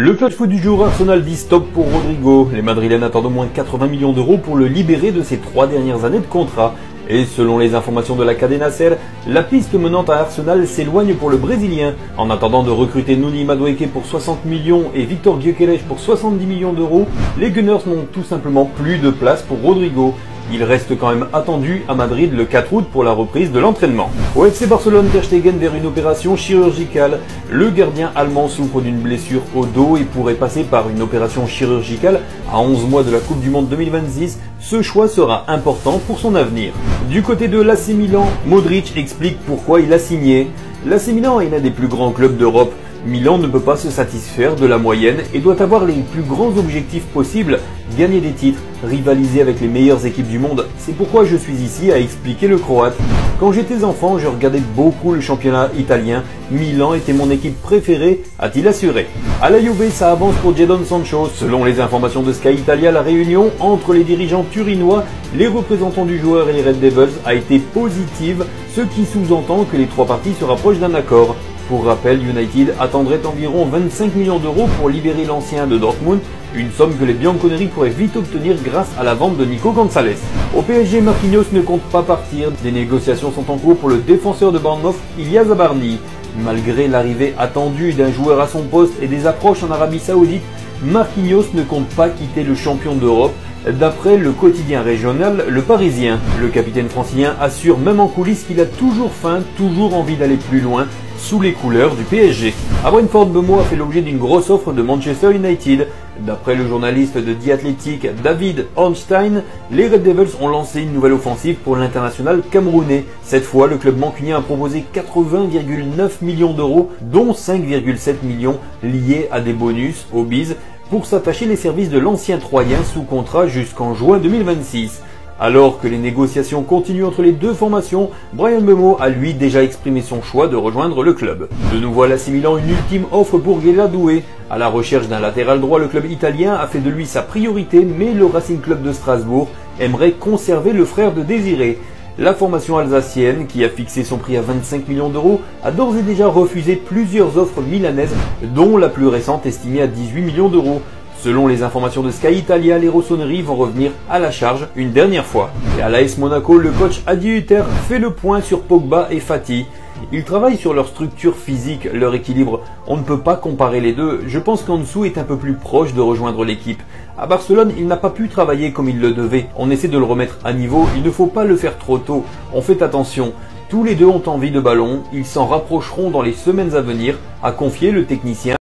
Le flash foot du jour, Arsenal dit stop pour Rodrigo. Les Madrilènes attendent au moins 80 millions d'euros pour le libérer de ses 3 dernières années de contrat. Et selon les informations de la Cadena Ser, la piste menant à Arsenal s'éloigne pour le Brésilien. En attendant de recruter Noni Madueke pour 60 millions et Victor Gyökeres pour 70 millions d'euros, les Gunners n'ont tout simplement plus de place pour Rodrigo. Il reste quand même attendu à Madrid le 4 août pour la reprise de l'entraînement. Au FC Barcelone, Ter Stegen vers une opération chirurgicale. Le gardien allemand souffre d'une blessure au dos et pourrait passer par une opération chirurgicale à 11 mois de la Coupe du Monde 2026. Ce choix sera important pour son avenir. Du côté de l'AC Milan, Modric explique pourquoi il a signé. L'AC Milan est l'un des plus grands clubs d'Europe. Milan ne peut pas se satisfaire de la moyenne et doit avoir les plus grands objectifs possibles, gagner des titres, rivaliser avec les meilleures équipes du monde. C'est pourquoi je suis ici à expliquer le croate. Quand j'étais enfant, je regardais beaucoup le championnat italien. Milan était mon équipe préférée, a-t-il assuré. À la Juve, ça avance pour Jadon Sancho. Selon les informations de Sky Italia, la réunion entre les dirigeants turinois, les représentants du joueur et les Red Devils a été positive, ce qui sous-entend que les trois parties se rapprochent d'un accord. Pour rappel, United attendrait environ 25 millions d'euros pour libérer l'ancien de Dortmund, une somme que les Bianconeri pourraient vite obtenir grâce à la vente de Nico Gonzalez. Au PSG, Marquinhos ne compte pas partir. Des négociations sont en cours pour le défenseur de Bournemouth, Ilya Zabarni. Malgré l'arrivée attendue d'un joueur à son poste et des approches en Arabie Saoudite, Marquinhos ne compte pas quitter le champion d'Europe. D'après le quotidien régional Le Parisien, le capitaine francilien assure même en coulisses qu'il a toujours faim, toujours envie d'aller plus loin, sous les couleurs du PSG. À Brentford, Mbeumo a fait l'objet d'une grosse offre de Manchester United. D'après le journaliste de The Athletic, David Ornstein, les Red Devils ont lancé une nouvelle offensive pour l'international camerounais. Cette fois, le club mancunien a proposé 80,9 millions d'euros, dont 5,7 millions liés à des bonus au BIS, pour s'attacher les services de l'ancien Troyen sous contrat jusqu'en juin 2026. Alors que les négociations continuent entre les deux formations, Bryan Mbeumo a lui déjà exprimé son choix de rejoindre le club. De nouveau à l'AC Milan, une ultime offre pour Gela Doué. À la recherche d'un latéral droit, le club italien a fait de lui sa priorité, mais le Racing Club de Strasbourg aimerait conserver le frère de Désiré. La formation alsacienne, qui a fixé son prix à 25 millions d'euros, a d'ores et déjà refusé plusieurs offres milanaises, dont la plus récente estimée à 18 millions d'euros. Selon les informations de Sky Italia, les rossonneries vont revenir à la charge une dernière fois. Et à l'AS Monaco, le coach Adi Hütter fait le point sur Pogba et Fati. Ils travaillent sur leur structure physique, leur équilibre. On ne peut pas comparer les deux. Je pense qu'Ansu est un peu plus proche de rejoindre l'équipe. À Barcelone, il n'a pas pu travailler comme il le devait. On essaie de le remettre à niveau. Il ne faut pas le faire trop tôt. On fait attention. Tous les deux ont envie de ballon. Ils s'en rapprocheront dans les semaines à venir, a confié le technicien